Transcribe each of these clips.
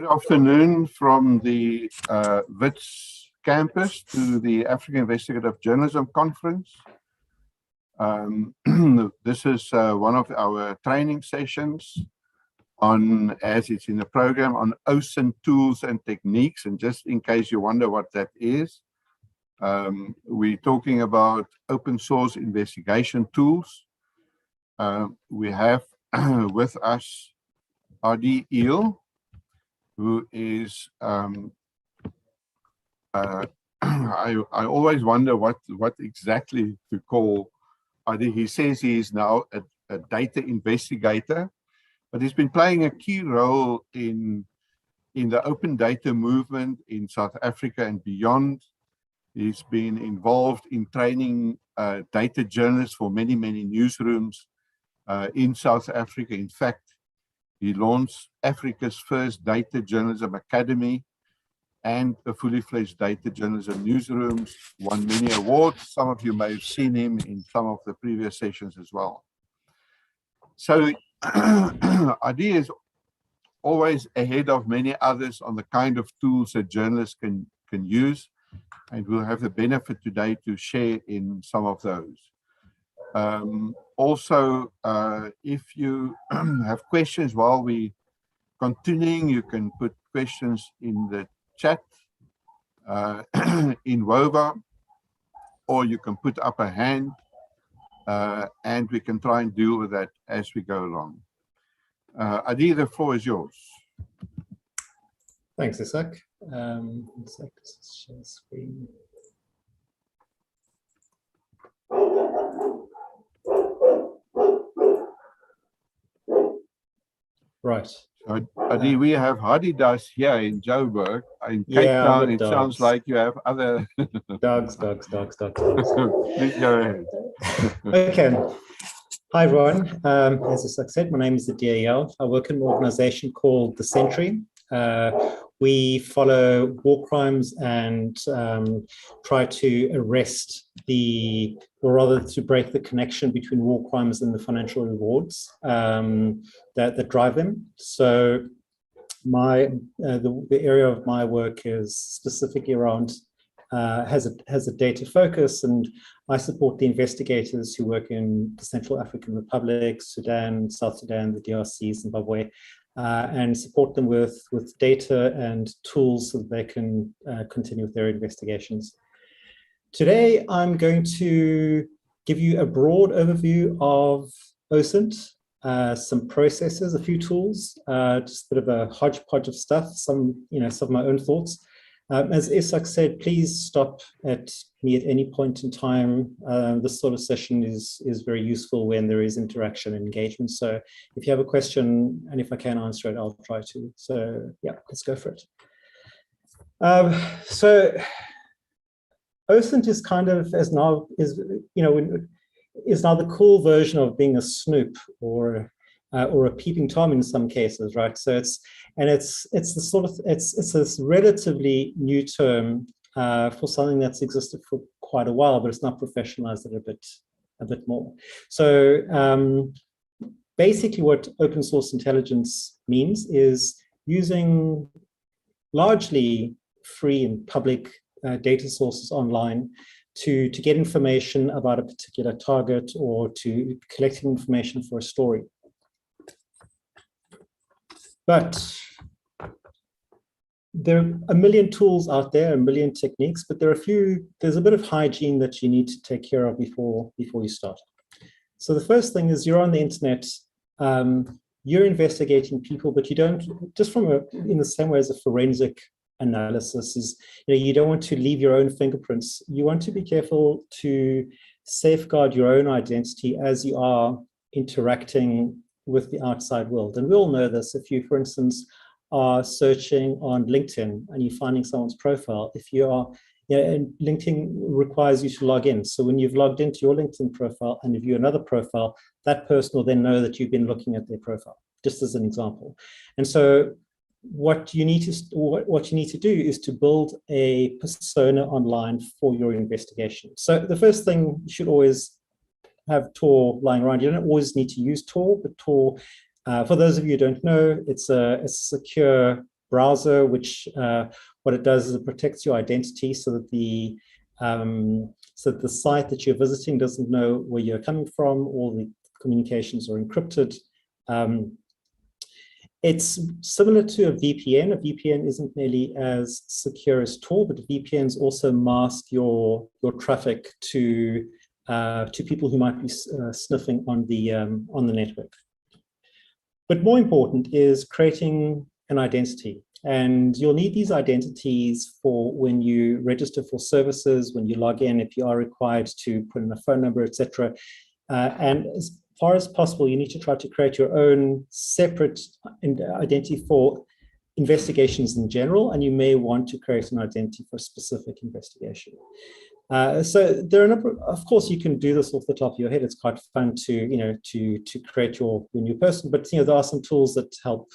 Good afternoon from the WITS campus to the African Investigative Journalism Conference. This is one of our training sessions on, as it's in the program, on OSINT tools and techniques. And just in case you wonder what that is, we're talking about open source investigation tools. We have with us Adi Eel, who is, I always wonder what exactly to call Adi. He says he is now a data investigator, but he's been playing a key role in the open data movement in South Africa and beyond. He's been involved in training data journalists for many newsrooms in South Africa. In fact, he launched Africa's first data journalism academy and a fully fledged data journalism newsrooms, won many awards. Some of you may have seen him in some of the previous sessions as well. So Adi is always ahead of many others on the kind of tools that journalists can use, and we'll have the benefit today to share in some of those. Also, if you have questions while we continuing, you can put questions in the chat in Wova, or you can put up a hand, and we can try and deal with that as we go along. Adi, the floor is yours. Thanks, Isak. Let's share the screen. Right. So, Adi, we have Hadidas here in Joburg. In Cape Town, it sounds like you have other dogs. Please go ahead. Okay. Hi, everyone. As Isak said, my name is Adi Eel. I work in an organization called The Sentry. We follow war crimes and try to arrest or rather to break the connection between war crimes and the financial rewards that drive them. So the area of my work is specifically around, has a data focus, and I support the investigators who work in the Central African Republic, Sudan, South Sudan, the DRC, Zimbabwe, and support them with data and tools so that they can continue with their investigations. Today, I'm going to give you a broad overview of OSINT, some processes, a few tools, just a bit of a hodgepodge of stuff, some of my own thoughts. As Isak said, please stop at me at any point in time. This sort of session is very useful when there is interaction and engagement. So if you have a question, and if I can answer it, I'll try to. So yeah, let's go for it. So OSINT is kind of is now the cool version of being a snoop or a peeping Tom in some cases, right? So it's this relatively new term for something that's existed for quite a while, but it's not professionalized it a bit more. So basically, what open source intelligence means is using largely free and public data sources online to get information about a particular target or to collecting information for a story. But there are a million tools out there, a million techniques, but there's a bit of hygiene that you need to take care of before you start. So the first thing is you're on the internet, you're investigating people, but you don't, just in the same way as a forensic analysis is, you don't want to leave your own fingerprints. You want to be careful to safeguard your own identity as you are interacting with the outside world. And we all know this. If you, for instance, are searching on LinkedIn and you're finding someone's profile, if you are, and LinkedIn requires you to log in. So when you've logged into your LinkedIn profile and view another profile, that person will then know that you've been looking at their profile, just as an example. And so what you need to do is to build a persona online for your investigation. So the first thing, you should always have Tor lying around. You don't always need to use Tor, but Tor, for those of you who don't know, it's a secure browser, which what it does is it protects your identity so that the site that you're visiting doesn't know where you're coming from. All the communications are encrypted. It's similar to a VPN. A VPN isn't nearly as secure as Tor, but VPNs also mask your traffic to people who might be sniffing on the network. But more important is creating an identity. And you'll need these identities for when you register for services, when you log in, if you are required to put in a phone number, etc. And as far as possible, you need to try to create your own separate identity for investigations in general, and you may want to create an identity for a specific investigation. So there are a number. Of course, you can do this off the top of your head. It's quite fun to to create your new person. But there are some tools that help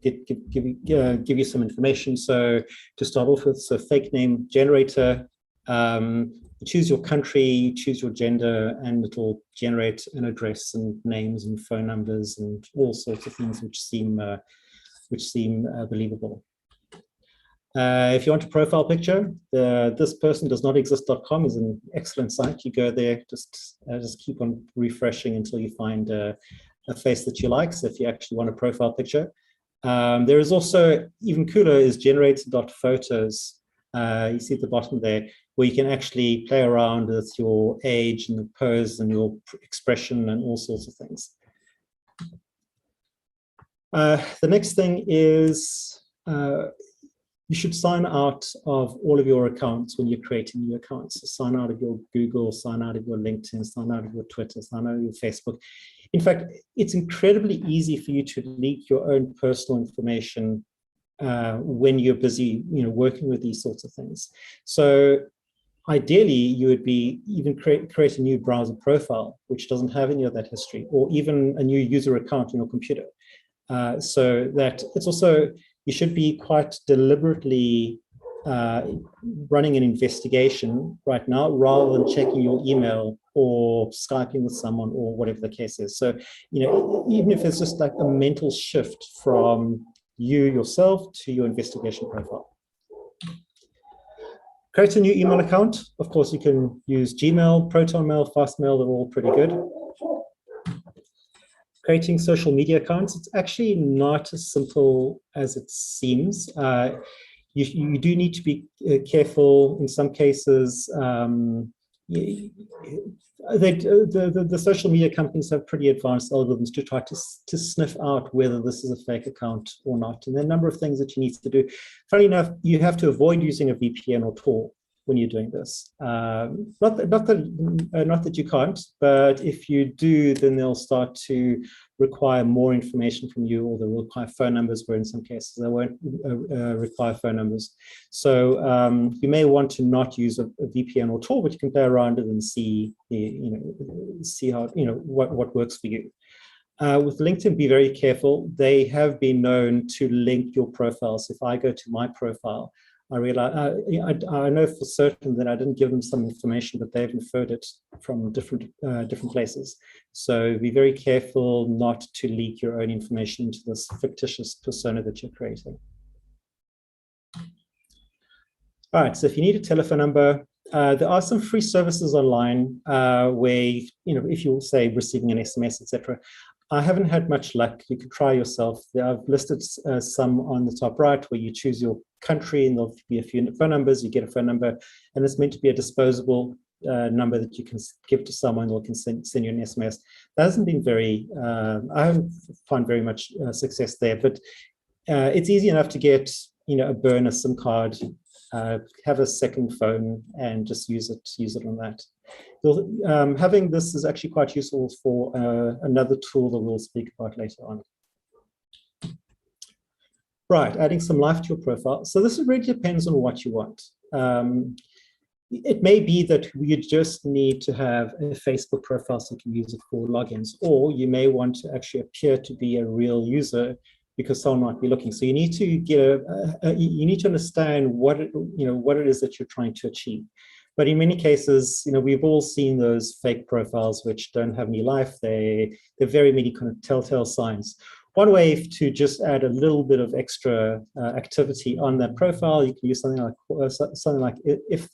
give you some information. So to start off with, so fake name generator. You choose your country, you choose your gender, and it'll generate an address and names and phone numbers and all sorts of things which seem believable. If you want a profile picture, this person does not exist.com is an excellent site. You go there, just keep on refreshing until you find a face that you like. So if you actually want a profile picture, there is also, even cooler, is generator.photos. You see at the bottom there, where you can actually play around with your age and the pose and your expression and all sorts of things. The next thing is you should sign out of all of your accounts when you're creating new accounts. So sign out of your Google, sign out of your LinkedIn, sign out of your Twitter, sign out of your Facebook. In fact, it's incredibly easy for you to leak your own personal information when you're busy, working with these sorts of things. So ideally, you would be even create a new browser profile, which doesn't have any of that history, or even a new user account on your computer. So that it's also, you should be quite deliberately running an investigation right now, rather than checking your email or Skyping with someone or whatever the case is. So, even if it's just like a mental shift from you yourself to your investigation profile. Create a new email account. Of course, you can use Gmail, ProtonMail, Fastmail, they're all pretty good. Creating social media accounts, it's actually not as simple as it seems. You do need to be careful. In some cases, the social media companies have pretty advanced algorithms to try to sniff out whether this is a fake account or not. And there are a number of things that you need to do. Funny enough, you have to avoid using a VPN or Tor when you're doing this. Not that you can't, but if you do, then they'll start to require more information from you, or they'll require phone numbers, where in some cases they won't require phone numbers. So you may want to not use a VPN or Tor, but you can play around it and see, see how, what works for you. With LinkedIn, be very careful. They have been known to link your profiles. If I go to my profile, I realize I know for certain that I didn't give them some information, but they've inferred it from different places. So be very careful not to leak your own information into this fictitious persona that you're creating. All right, so if you need a telephone number, there are some free services online where, if you're, say, receiving an SMS, etc. I haven't had much luck. You could try yourself. I've listed some on the top right where you choose your country and there'll be a few phone numbers. You get a phone number, and it's meant to be a disposable number that you can give to someone or can send you an SMS. That hasn't been very, I haven't found very much success there, but it's easy enough to get, a burner SIM card, have a second phone and just use it on that. Having this is actually quite useful for another tool that we'll speak about later on. Right, adding some life to your profile. So this really depends on what you want. It may be that you just need to have a Facebook profile so you can use it for logins, or you may want to actually appear to be a real user because someone might be looking. So you need to get you need to understand what it is that you're trying to achieve. But in many cases, we've all seen those fake profiles which don't have any life. They're very many kind of telltale signs. one way to just add a little bit of extra activity on that profile, you can use something like if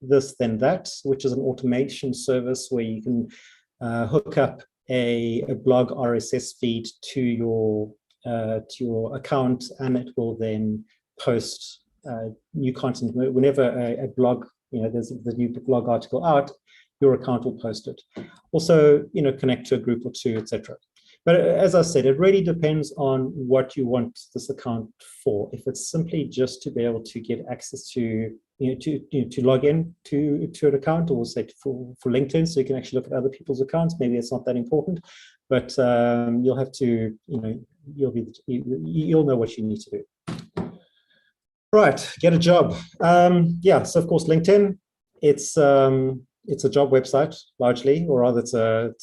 this then that, which is an automation service where you can hook up a blog RSS feed to your account, and it will then post new content whenever a blog, there's the new blog article out. Your account will post it. Also, connect to a group or two, etc. But as I said, it really depends on what you want this account for. If it's simply just to be able to get access to, to log in to an account, or say for LinkedIn, so you can actually look at other people's accounts, maybe it's not that important. But you'll have to, you'll know what you need to do. Right, get a job. Yeah, so of course LinkedIn, it's a job website largely, or rather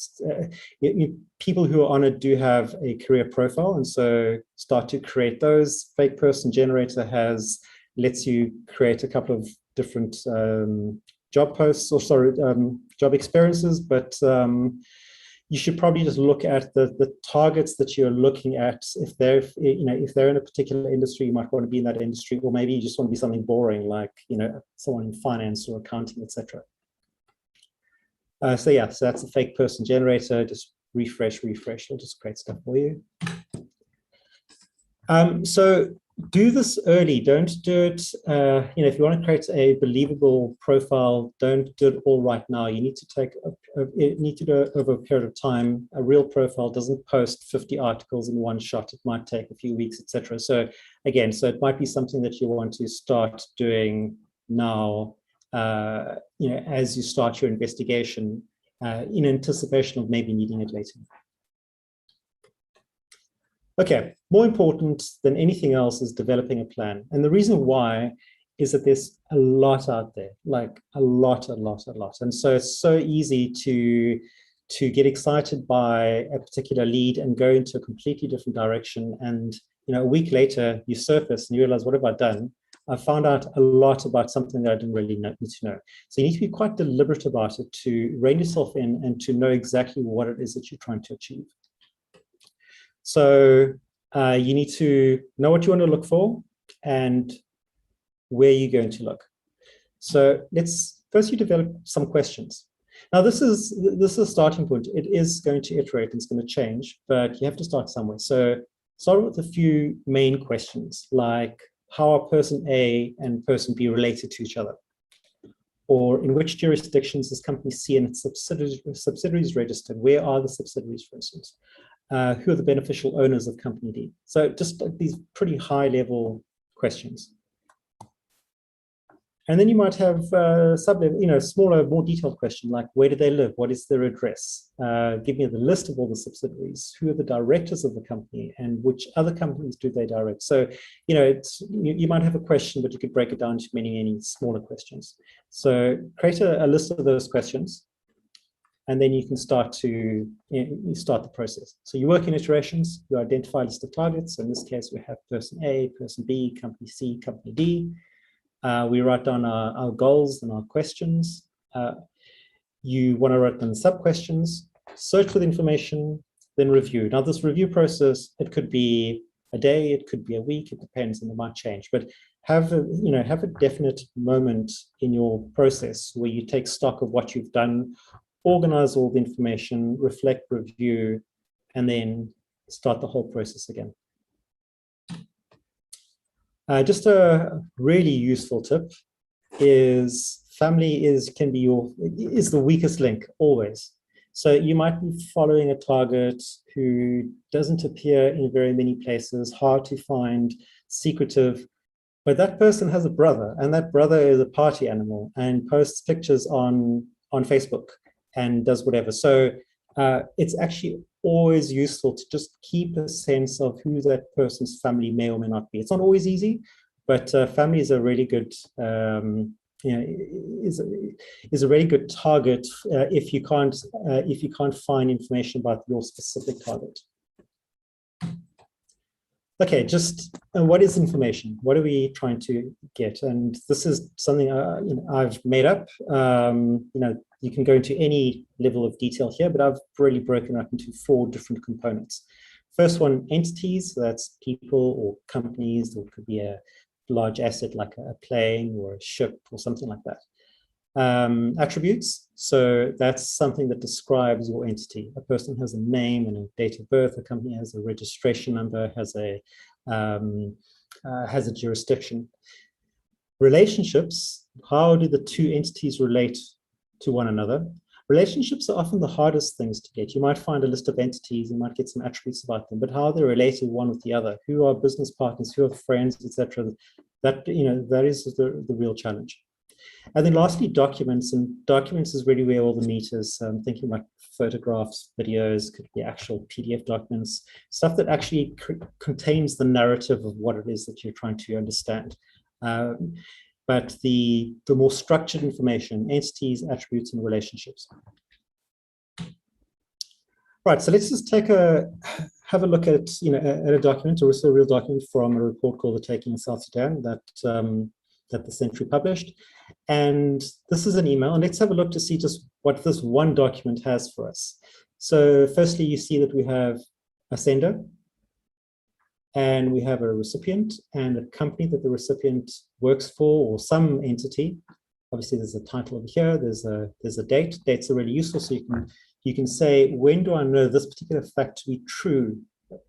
people who are on it do have a career profile, and so start to create those. Fake person generator lets you create a couple of different job posts, or job experiences, but you should probably just look at the targets that you're looking at. If they're in a particular industry, you might want to be in that industry, or maybe you just want to be something boring, like someone in finance or accounting, etc. So that's a fake person generator. Just refresh. It'll just create stuff for you. So do this early. Don't do it. If you want to create a believable profile, don't do it all right now. You need to do it over a period of time. A real profile doesn't post 50 articles in one shot. It might take a few weeks, etc. So again, it might be something that you want to start doing now. As you start your investigation, in anticipation of maybe needing it later. Okay, more important than anything else is developing a plan. And the reason why is that there's a lot out there, like a lot. And so it's so easy to get excited by a particular lead and go into a completely different direction. And a week later, you surface and you realize, what have I done? I found out a lot about something that I didn't really need to know. So you need to be quite deliberate about it, to rein yourself in and to know exactly what it is that you're trying to achieve. So you need to know what you want to look for and where you're going to look. So first you develop some questions. Now this is a starting point. It is going to iterate, it's going to change, but you have to start somewhere. So start with a few main questions, like how are person A and person B related to each other? Or in which jurisdictions does company C and its subsidiaries registered? Where are the subsidiaries, for instance? Who are the beneficial owners of company D? So just these pretty high level questions. And then you might have sub-level, smaller, more detailed question, like where do they live? What is their address? Give me the list of all the subsidiaries. Who are the directors of the company, and which other companies do they direct? So, you might have a question, but you could break it down to many smaller questions. So create a list of those questions, and then you can start to start the process. So you work in iterations. You identify a list of targets. In this case, we have person A, person B, company C, company D. We write down our goals and our questions. You want to write down sub-questions, search for the information, then review. Now, this review process, it could be a day, it could be a week, it depends, and it might change. But have a definite moment in your process where you take stock of what you've done, organize all the information, reflect, review, and then start the whole process again. Just a really useful tip is family is the weakest link always. So you might be following a target who doesn't appear in very many places, hard to find, secretive, but that person has a brother, and that brother is a party animal and posts pictures on Facebook and does whatever. So it's actually always useful to just keep a sense of who that person's family may or may not be. It's not always easy, but family is a really good is a really good target if you can't find information about your specific target. Okay, just what is information? What are we trying to get? And this is something I've made up. You can go into any level of detail here, but I've really broken up into 4 different components. First one, entities. So that's people or companies, or it could be a large asset like a plane or a ship or something like that. Attributes. So that's something that describes your entity. A person has a name and a date of birth. A company has a registration number, has a jurisdiction. Relationships. How do the two entities relate to one another? Relationships are often the hardest things to get. You might find a list of entities, you might get some attributes about them, but how they're related one with the other, who are business partners, who are friends, etc. That is the real challenge. And then lastly, documents. And documents is really where all the meat is. Thinking about photographs, videos, could be actual PDF documents, stuff that actually contains the narrative of what it is that you're trying to understand. But the more structured information, entities, attributes, and relationships. Right, so let's just have a look at at a document, or also a real document from a report called The Taking of South Sudan that the Century published. And this is an email, and let's have a look to see just what this one document has for us. So firstly, you see that we have a sender, and we have a recipient and a company that the recipient works for, or some entity. Obviously, there's a title over here. There's a date. Dates are really useful, so you can say, when do I know this particular fact to be true?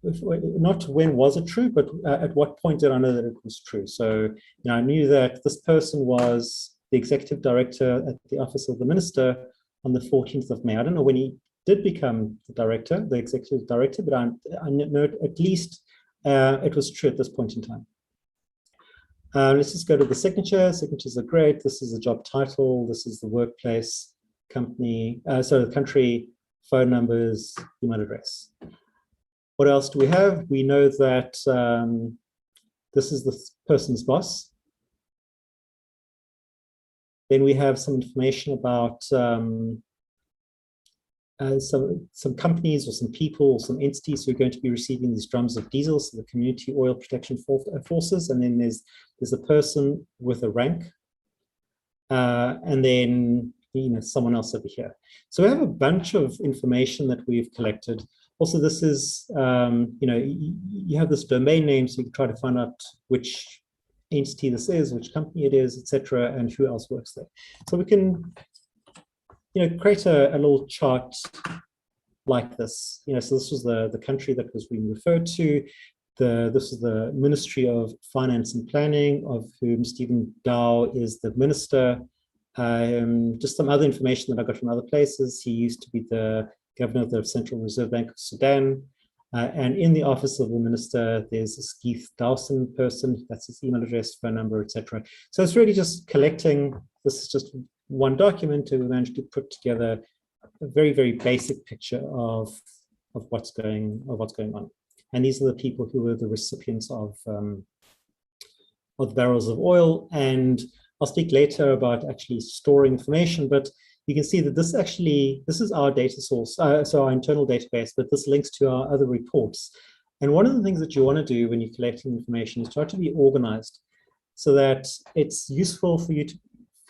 Not when was it true, but at what point did I know that it was true? So I knew that this person was the executive director at the office of the minister on the 14th of May. I don't know when he did become the executive director, but I know at least it was true at this point in time. Let's just go to the signature. Signatures are great. This is the job title. This is the workplace, company, the country, phone numbers, email address. What else do we have? We know that this is the person's boss. Then we have some information about some companies or some people or some entities who are going to be receiving these drums of diesel, so the Community Oil Protection Forces. And then there's a person with a rank, and then someone else over here. So we have a bunch of information that we've collected. Also, this is, you have this domain name, so you can try to find out which entity this is, which company it is, etc., and who else works there. So we can, create a little chart like this. So this was the country that was being referred to. This is the Ministry of Finance and Planning, of whom Stephen Dow is the minister. Just some other information that I got from other places. He used to be the governor of the Central Reserve Bank of Sudan. And in the office of the minister, there's this Keith Dawson person. That's his email address, phone number, etc. So it's really just collecting. This is just one document, and we managed to put together a very, very basic picture of what's going on. And these are the people who were the recipients of barrels of oil. And I'll speak later about actually storing information, but you can see that this is our data source, so our internal database, but this links to our other reports. And one of the things that you want to do when you're collecting information is try to be organized so that it's useful for you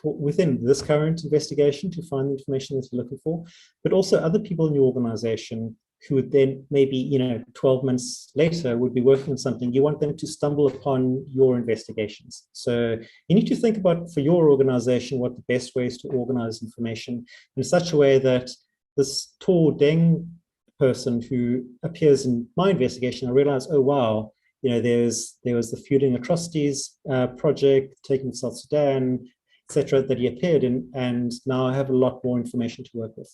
within this current investigation to find the information that you're looking for, but also other people in your organization who would then maybe 12 months later would be working on something. You want them to stumble upon your investigations. So you need to think about, for your organization, what the best way is to organize information in such a way that this tall Deng person who appears in my investigation, I realize, oh wow, there was the Fueling Atrocities project, Taking South Sudan, etc., that he appeared in, and now I have a lot more information to work with.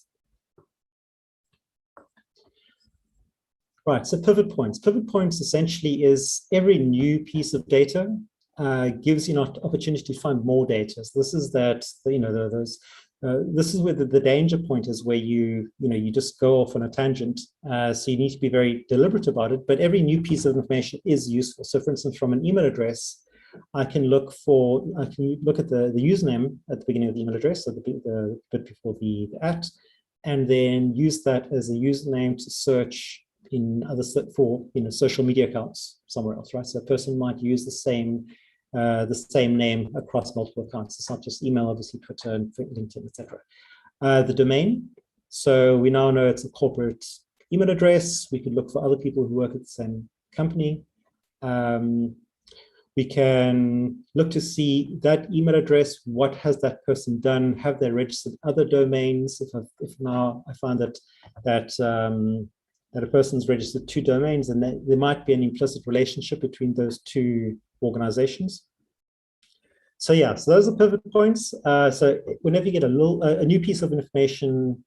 Right, so pivot points. Pivot points essentially is every new piece of data gives you an opportunity to find more data. So this is this is where the danger point is, where you just go off on a tangent. So you need to be very deliberate about it. But every new piece of information is useful. So, for instance, from an email address, I can look at the username at the beginning of the email address, so the bit before the at, and then use that as a username to search in other for social media accounts somewhere else, right? So a person might use the same name across multiple accounts. It's not just email, obviously Twitter and LinkedIn, etc. The domain. So we now know it's a corporate email address. We could look for other people who work at the same company. We can look to see that email address, what has that person done? Have they registered other domains? If now I find that a person's registered 2 domains, and there might be an implicit relationship between those 2 organizations. So yeah, so those are pivot points. So whenever you get a new piece of information,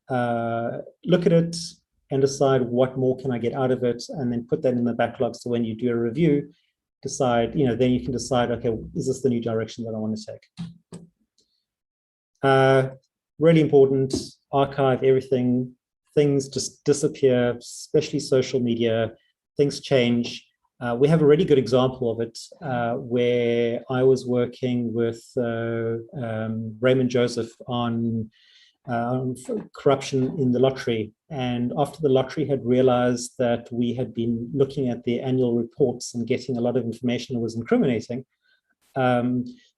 look at it and decide what more can I get out of it, and then put that in the backlog. So when you do a review, decide, then you can decide, okay, is this the new direction that I want to take? Really important, archive everything. Things just disappear, especially social media. Things change. We have a really good example of it where I was working with Raymond Joseph on corruption in the lottery. And after the lottery had realized that we had been looking at the annual reports and getting a lot of information that was incriminating,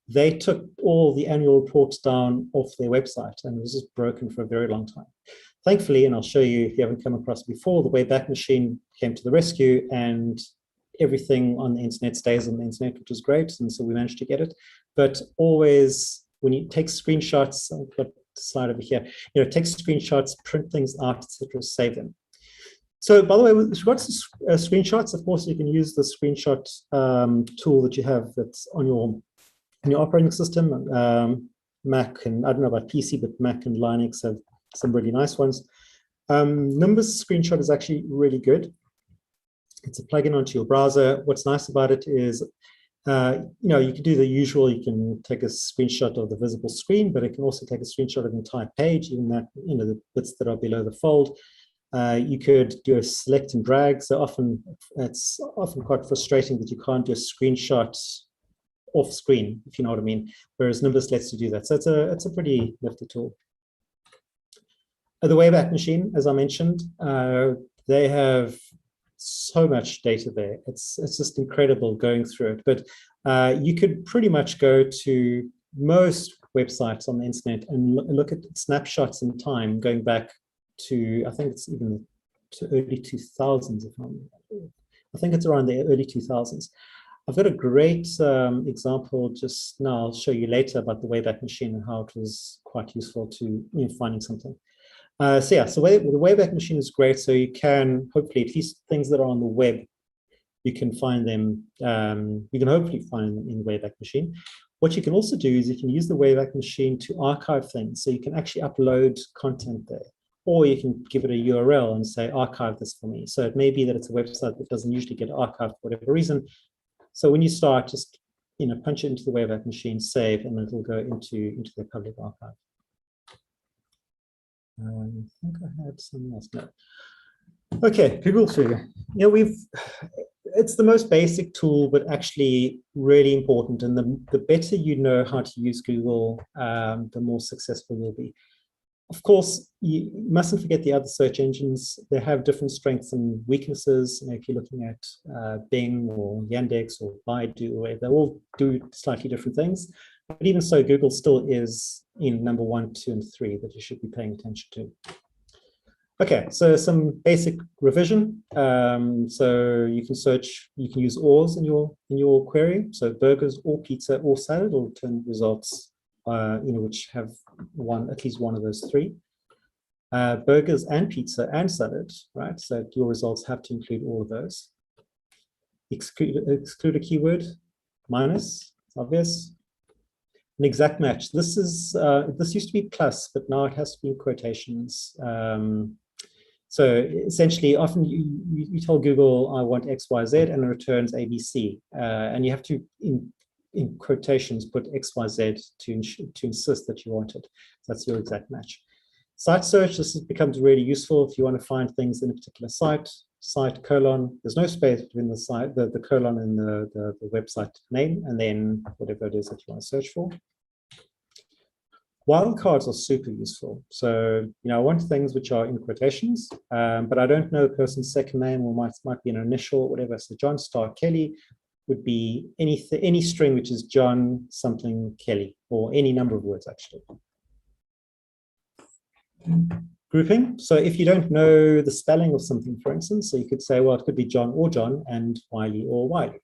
they took all the annual reports down off their website, and it was just broken for a very long time. Thankfully, and I'll show you if you haven't come across it before, the Wayback Machine came to the rescue, and everything on the internet stays on the internet, which is great. And so we managed to get it. But always, when you take screenshots, I've got the slide over here, take screenshots, print things out, etc., save them. So by the way, with regards to screenshots, of course, you can use the screenshot tool that you have that's on your operating system. Mac, and I don't know about PC, but Mac and Linux have some really nice ones. Nimbus Screenshot is actually really good. It's a plugin onto your browser. What's nice about it is, you can do the usual. You can take a screenshot of the visible screen, but it can also take a screenshot of the entire page, even that, the bits that are below the fold. You could do a select and drag. So it's often quite frustrating that you can't do a screenshot off screen, if you know what I mean, whereas Nimbus lets you do that. So it's a pretty nifty tool. The Wayback Machine, as I mentioned, they have so much data there. It's just incredible going through it. But you could pretty much go to most websites on the internet and look at snapshots in time, going back to, I think it's even to early 2000s. I think it's around the early 2000s. I've got a great example just now. I'll show you later about the Wayback Machine and how it was quite useful to finding something. The Wayback Machine is great. So you can hopefully, at least things that are on the web, you can find them. You can hopefully find them in the Wayback Machine. What you can also do is you can use the Wayback Machine to archive things. So you can actually upload content there, or you can give it a URL and say, archive this for me. So it may be that it's a website that doesn't usually get archived for whatever reason. So when you start, just punch it into the Wayback Machine, save, and it'll go into the public archive. I think I had something else. No. Okay, Google Trigger. It's the most basic tool, but actually really important. And the better you know how to use Google, the more successful you'll be. Of course, you mustn't forget the other search engines. They have different strengths and weaknesses. If you're looking at Bing or Yandex or Baidu, or they all do slightly different things. But even so, Google still is in number 1, 2, and 3 that you should be paying attention to. Okay, so some basic revision. So you can search, you can use ORs in your query. So burgers or pizza or salad will return results which have at least one of those 3. Burgers and pizza and salad, right? So your results have to include all of those. Exclude a keyword, minus, it's obvious. An exact match. This used to be plus, but now it has to be in quotations. So essentially, often you tell Google, I want X, Y, Z, and it returns A, B, C. And you have to, in quotations, put X, Y, Z to insist that you want it. So that's your exact match. Site search, this becomes really useful if you want to find things in a particular site colon. There's no space between the site, the colon and the website name, and then whatever it is that you want to search for. Wildcards are super useful. So, I want things which are in quotations, but I don't know a person's second name, or might be an initial, whatever. So John Star Kelly would be any string which is John something Kelly, or any number of words actually. grouping. So if you don't know the spelling of something, for instance, so you could say, well, it could be John or John and Wiley or Wiley.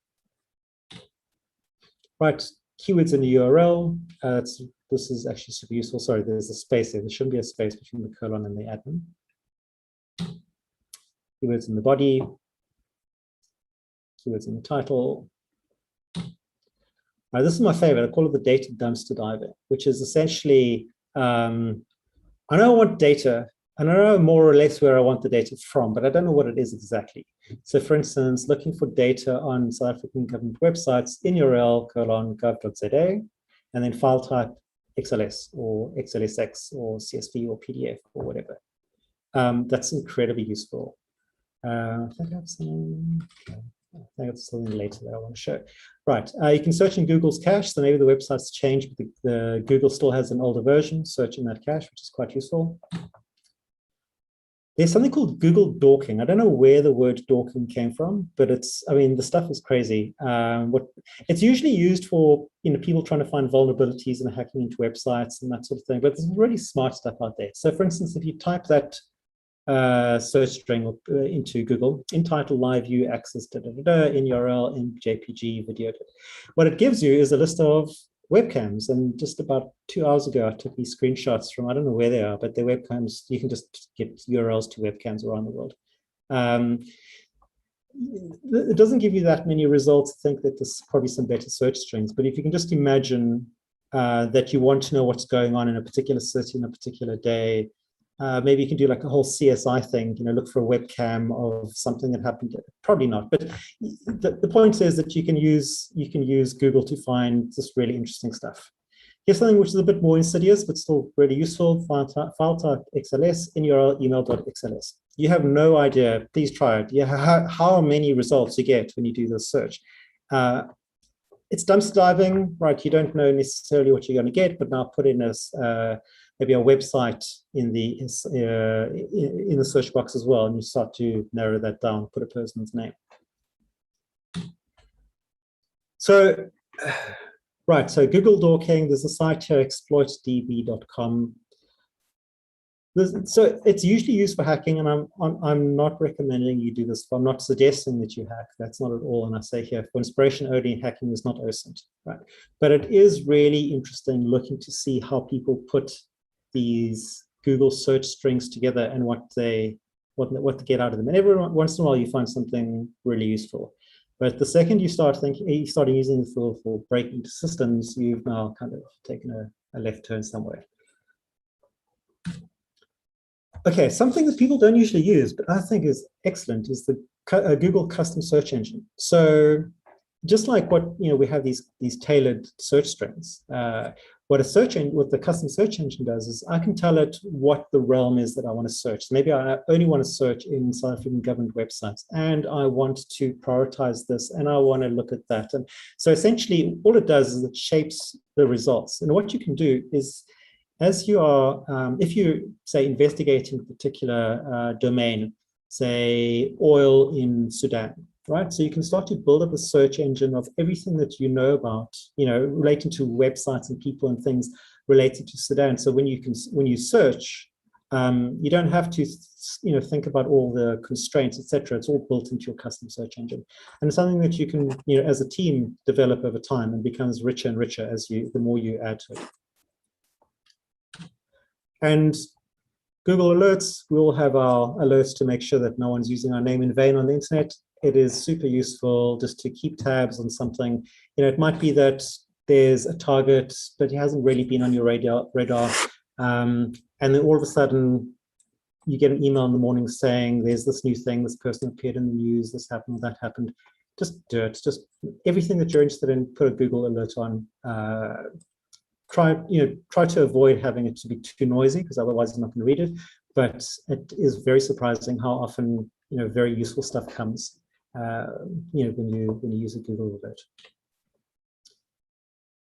Right, keywords in the URL. This is actually super useful. Sorry, there's a space there. There shouldn't be a space between the colon and the admin. Keywords in the body. Keywords in the title. Now, this is my favorite. I call it the data dumpster diver, which is essentially, I know I want data, and I know more or less where I want the data from, but I don't know what it is exactly. So for instance, looking for data on South African government websites in URL :gov.za, and then file type XLS or XLSX or CSV or PDF or whatever. That's incredibly useful. I think I have something, okay. I think it's something later that I want to show. Right, you can search in Google's cache, so maybe the website's changed, but the Google still has an older version, search in that cache, which is quite useful. There's something called Google dorking. I don't know where the word dorking came from, but it's, I mean, the stuff is crazy. It's usually used for, people trying to find vulnerabilities and hacking into websites and that sort of thing, but there's really smart stuff out there. So for instance, if you type that search string into Google, in title, live view, access, in URL, in JPG, video. What it gives you is a list of webcams, and just about 2 hours ago, I took these screenshots from, I don't know where they are, but they're webcams. You can just get URLs to webcams around the world. It doesn't give you that many results. I think that there's probably some better search strings, but if you can just imagine that you want to know what's going on in a particular city in a particular day, maybe you can do like a whole CSI thing, look for a webcam of something that happened. Probably not, but the point is that you can use Google to find this really interesting stuff. Here's something which is a bit more insidious, but still really useful. File type XLS in URL email.xls. You have no idea. Please try it. Yeah, how many results you get when you do this search. It's dumpster diving, right? You don't know necessarily what you're going to get, but now put in as maybe a website in the search box as well, and you start to narrow that down, put a person's name. So, right, so Google dorking, there's a site here, exploitdb.com. So it's usually used for hacking, and I'm not recommending you do this. I'm not suggesting that you hack. That's not at all. And I say here, for inspiration only, hacking is not OSINT, right? But it is really interesting looking to see how people put these Google search strings together and what to get out of them. And every once in a while, you find something really useful. But the second you start using it for breaking into systems, you've now kind of taken a left turn somewhere. Okay, something that people don't usually use, but I think is excellent, is the Google custom search engine. So just like what we have these tailored search strings, what the custom search engine does is I can tell it what the realm is that I want to search. So maybe I only want to search in South African government websites, and I want to prioritize this, and I want to look at that. And so essentially, all it does is it shapes the results. And what you can do is, as you are, if you say investigating a particular domain, say oil in Sudan, right? So you can start to build up a search engine of everything that you know about, relating to websites and people and things related to Sudan. So when you search, you don't have to, think about all the constraints, etc. It's all built into your custom search engine, and it's something that you can, as a team, develop over time, and becomes richer and richer the more you add to it. And Google Alerts, we all have our alerts to make sure that no one's using our name in vain on the internet. It is super useful just to keep tabs on something. It might be that there's a target, but it hasn't really been on your radar. And then all of a sudden, you get an email in the morning saying, there's this new thing, this person appeared in the news, this happened, that happened. Just do it. Just everything that you're interested in, put a Google Alert on. Try to avoid having it to be too noisy, because otherwise you're not going to read it. But it is very surprising how often very useful stuff comes when you use a Google Alert.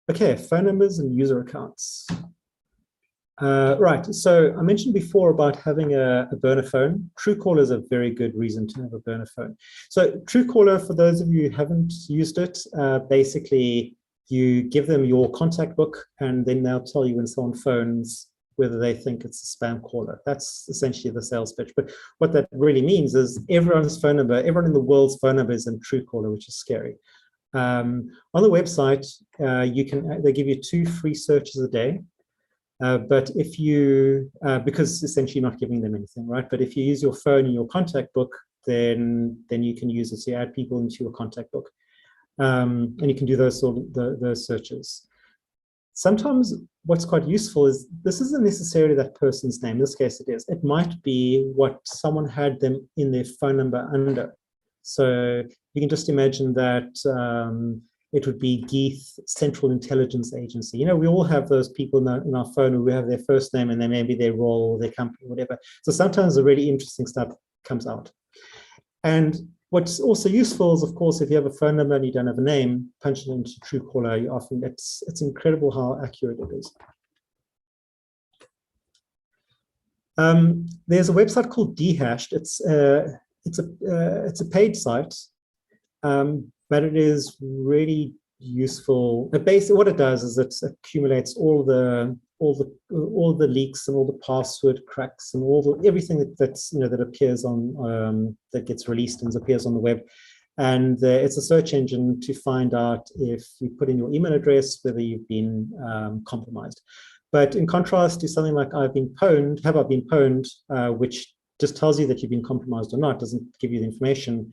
Okay, phone numbers and user accounts. Right, so I mentioned before about having a burner phone. Truecaller is a very good reason to have a burner phone. So Truecaller, for those of you who haven't used it, basically you give them your contact book, and then they'll tell you when someone phones whether they think it's a spam caller. That's essentially the sales pitch. But what that really means is everyone in the world's phone number is in Truecaller, which is scary. On the website, they give you 2 free searches a day. But if you, because essentially you're not giving them anything, right? But if you use your phone in your contact book, then you can use it. So you add people into your contact book, and you can do those searches. Sometimes what's quite useful is this isn't necessarily that person's name. In this case, it is. It might be what someone had them in their phone number under. So you can just imagine that it would be Geeth Central Intelligence Agency. You know, we all have those people in our phone who have their first name and then maybe their role, their company, whatever. So sometimes the really interesting stuff comes out. And what's also useful is, of course, if you have a phone number and you don't have a name, punch it into Truecaller. You often it's incredible how accurate it is. There's a website called Dehashed. It's a paid site, but it is really useful. Basically, what it does is it accumulates all the leaks and all the password cracks and everything that appears on that gets released and appears on the web. And it's a search engine to find out if you put in your email address whether you've been compromised. But in contrast to something like have I been pwned, which just tells you that you've been compromised or not, doesn't give you the information.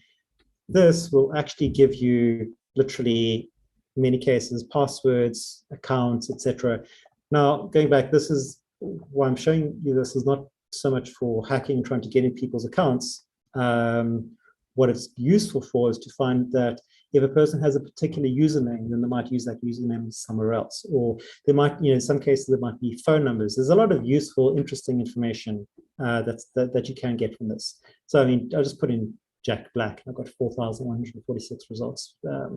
This will actually give you literally, in many cases, passwords, accounts, etc. Now, going back, this is why I'm showing you this is not so much for hacking, trying to get in people's accounts. What it's useful for is to find that if a person has a particular username, then they might use that username somewhere else. Or they might, in some cases, there might be phone numbers. There's a lot of useful, interesting information that you can get from this. So, I mean, I'll just put in Jack Black. I've got 4,146 results. I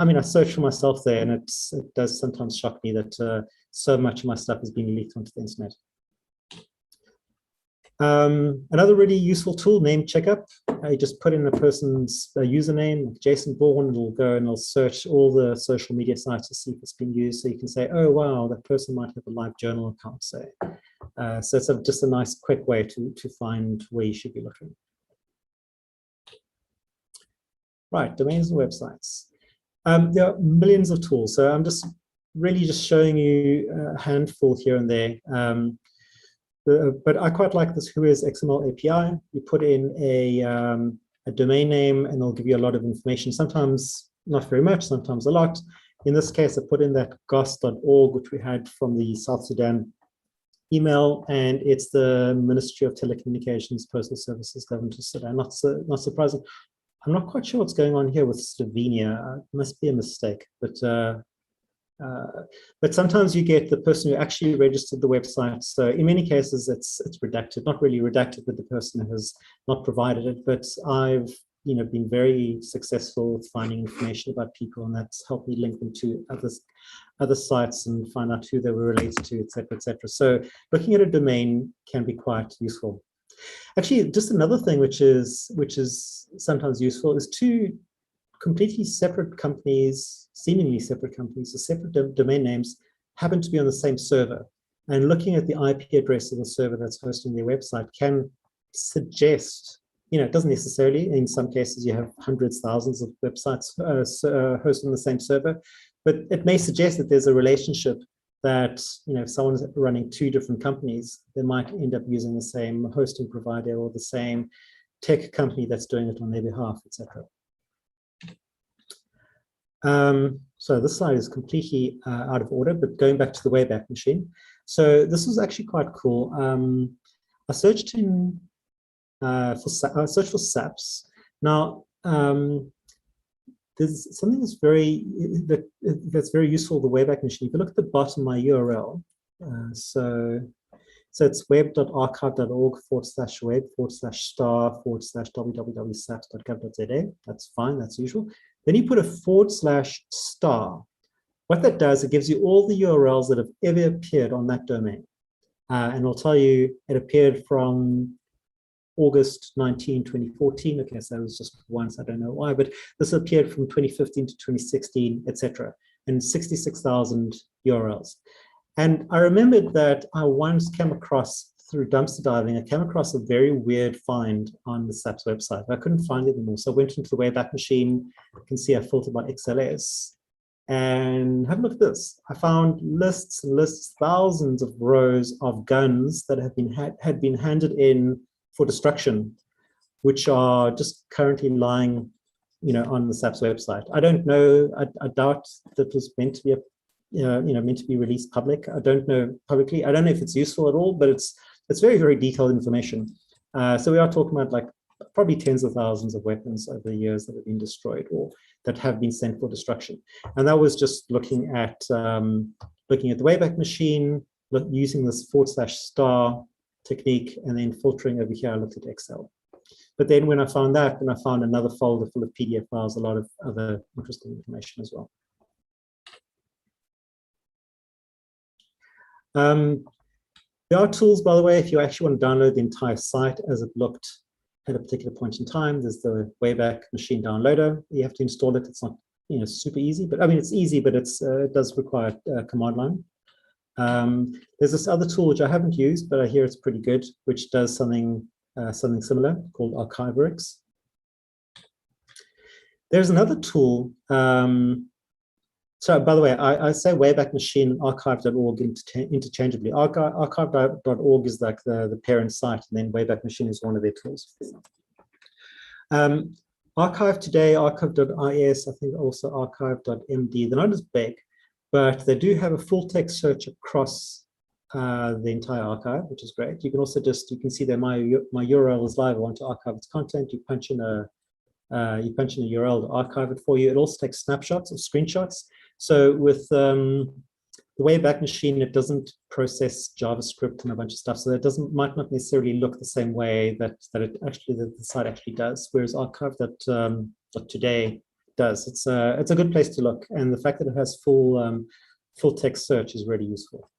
mean, I searched for myself there, and it does sometimes shock me that so much of my stuff is being leaked onto the internet. Another really useful tool, name checkup. You just put in a person's username, like Jason Bourne, it'll go and it'll search all the social media sites to see if it's been used. So you can say, oh, wow, that person might have a live journal account, say. So it's just a nice, quick way to find where you should be looking. Right, domains and websites. There are millions of tools. So I'm just really just showing you a handful here and there. But I quite like this Whois XML API. You put in a domain name and it'll give you a lot of information. Sometimes not very much, sometimes a lot. In this case, I put in that gos.org, which we had from the South Sudan email, and it's the Ministry of Telecommunications, Postal Services, Government of Sudan. Not surprising. I'm not quite sure what's going on here with Slovenia. It must be a mistake, but sometimes you get the person who actually registered the website. So in many cases, it's redacted, not really redacted, but the person has not provided it. But I've been very successful with finding information about people, and that's helped me link them to other sites and find out who they were related to, etc., etc. So looking at a domain can be quite useful. Actually, just another thing which is sometimes useful is two completely separate companies, seemingly separate companies, the separate domain names happen to be on the same server. And looking at the IP address of the server that's hosting their website can suggest, it doesn't necessarily, in some cases you have hundreds, thousands of websites hosted on the same server, but it may suggest that there's a relationship that, if someone's running two different companies, they might end up using the same hosting provider or the same tech company that's doing it on their behalf, etc. So this slide is completely out of order, but going back to the Wayback Machine. So this was actually quite cool. I searched for SAPs. Now, there's something that's very useful, the Wayback Machine. If you look at the bottom of my URL, so it's web.archive.org/web/star/www.saps.gov.za. That's fine, that's usual. Then you put a /star. What that does, it gives you all the URLs that have ever appeared on that domain. And it'll tell you it appeared from August 19, 2014. Okay, so that was just once, I don't know why, but this appeared from 2015 to 2016, etc. And 66,000 URLs. And I remembered that I once came across, through dumpster diving, I came across a very weird find on the SAP's website. I couldn't find it anymore. So I went into the Wayback Machine. You can see I filtered by XLS. And have a look at this. I found lists and lists, thousands of rows of guns that had been handed in for destruction, which are just currently lying, on the SAP's website. I don't know. I doubt that was meant to be meant to be released public. I don't know publicly. I don't know if it's useful at all, but it's very, very detailed information. So we are talking about like probably tens of thousands of weapons over the years that have been destroyed or that have been sent for destruction. And that was just looking at the Wayback Machine, using this /* technique, and then filtering over here. I looked at Excel. But then when I found that, then I found another folder full of PDF files, a lot of other interesting information as well. There are tools, by the way, if you actually want to download the entire site as it looked at a particular point in time. There's the Wayback Machine downloader. You have to install it. It's not super easy, but I mean it's easy, but it does require a command line. There's this other tool which I haven't used, but I hear it's pretty good, which does something similar, called Archivorix. There's another tool. So, by the way, I say Wayback Machine and archive.org interchangeably. Archive.org is like the parent site, and then Wayback Machine is one of their tools. Archive today, archive.is, I think also archive.md. They're not as big, but they do have a full text search across the entire archive, which is great. You can also you can see that my URL is live. I want to archive its content. You punch in a URL to archive it for you. It also takes snapshots or screenshots. So with the Wayback Machine, it doesn't process JavaScript and a bunch of stuff. So that might not necessarily look the same way that the site actually does. Whereas archive.today does. It's a good place to look, and the fact that it has full text search is really useful.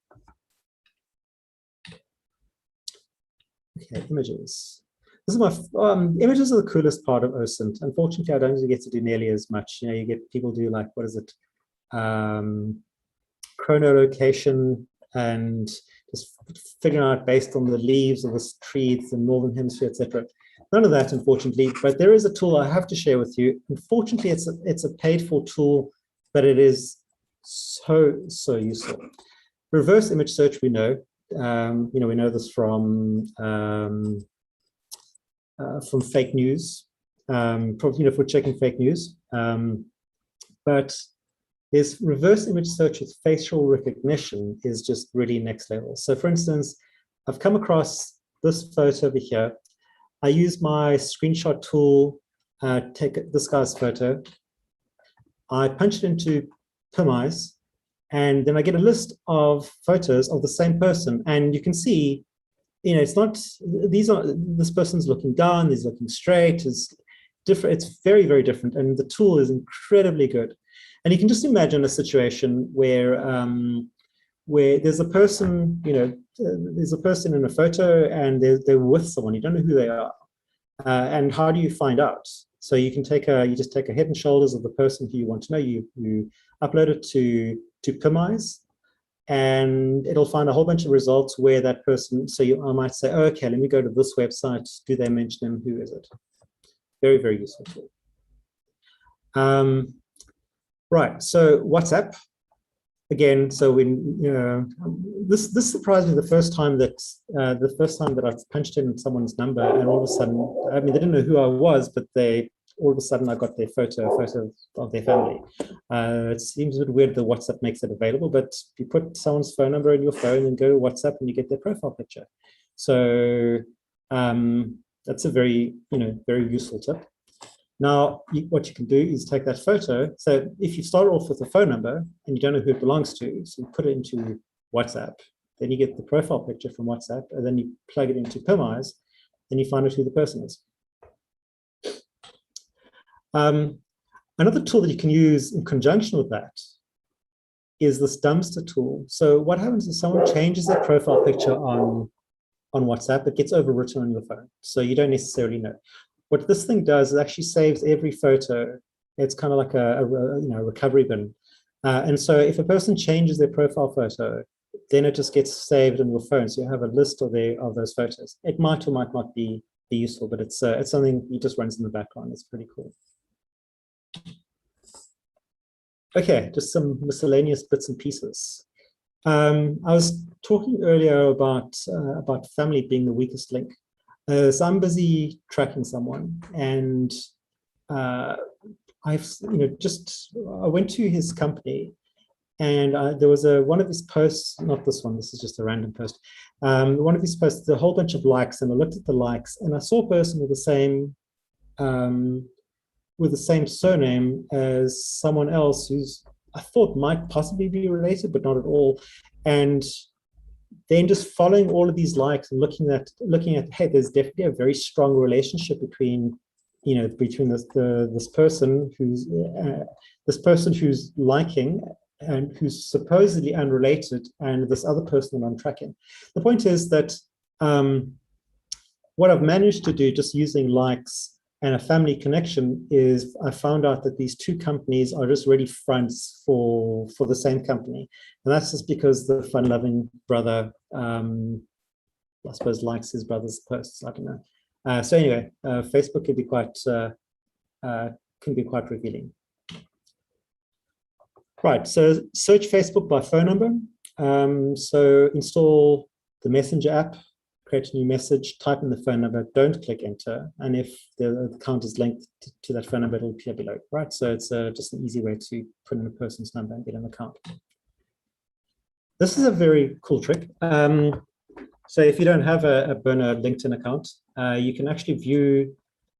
Okay, images. This is my images are the coolest part of OSINT. Unfortunately, I don't get to do nearly as much. You get people do like, what is it, chronolocation and just figuring out based on the leaves of this tree, the northern hemisphere, etc. None of that, unfortunately. But there is a tool I have to share with you. Unfortunately, it's a paid-for tool, but it is so useful. Reverse image search, we know. We know this from fake news, for checking fake news. But there's reverse image search with facial recognition is just really next level. So for instance, I've come across this photo over here. I use my screenshot tool, take this guy's photo. I punch it into PimEyes, and then I get a list of photos of the same person. And you can see, it's not, this person's looking down, he's looking straight, it's different, it's very, very different. And the tool is incredibly good. And you can just imagine a situation where there's a person, there's a person in a photo and they're with someone, you don't know who they are. And how do you find out? So you can you just take a head and shoulders of the person who you want to know, you upload it to PimEyes, and it'll find a whole bunch of results where that person, so I might say, oh, okay, let me go to this website. Do they mention them? Who is it? Very, very useful tool. Right, so WhatsApp. Again, so this surprised me the first time that I've punched in someone's number, and all of a sudden, I mean, they didn't know who I was, but all of a sudden I got their photo of their family. It seems a bit weird that WhatsApp makes it available, but you put someone's phone number in your phone and go to WhatsApp and you get their profile picture. So that's a very, very useful tip. Now, what you can do is take that photo. So if you start off with a phone number and you don't know who it belongs to, so you put it into WhatsApp, then you get the profile picture from WhatsApp, and then you plug it into PimEyes, and you find out who the person is. Another tool that you can use in conjunction with that is this dumpster tool. So what happens is someone changes their profile picture on WhatsApp, it gets overwritten on your phone, so you don't necessarily know. What this thing does is actually saves every photo. It's kind of like a recovery bin. And so if a person changes their profile photo, then it just gets saved on your phone. So you have a list of those photos. It might or might not be useful, but it's something it just runs in the background. It's pretty cool. Okay, just some miscellaneous bits and pieces. I was talking earlier about family being the weakest link. So I'm busy tracking someone, and I went to his company, and there was one of his posts, not this one, this is just a random post. One of his posts, a whole bunch of likes, and I looked at the likes, and I saw a person with the same surname as someone else who's I thought might possibly be related, but not at all. And then just following all of these likes and looking at, hey, there's definitely a very strong relationship between this person who's liking and who's supposedly unrelated and this other person that I'm tracking. The point is that what I've managed to do just using likes and a family connection is I found out that these two companies are just really fronts for the same company. And that's just because the fun-loving brother, I suppose, likes his brother's posts. I don't know. So anyway, Facebook can be quite revealing. Right, so search Facebook by phone number. So install the Messenger app, create a new message, type in the phone number, don't click enter. And if the account is linked to that phone number, it'll appear below, right? So it's just an easy way to put in a person's number and get an account. This is a very cool trick. So if you don't have a burner LinkedIn account, you can actually view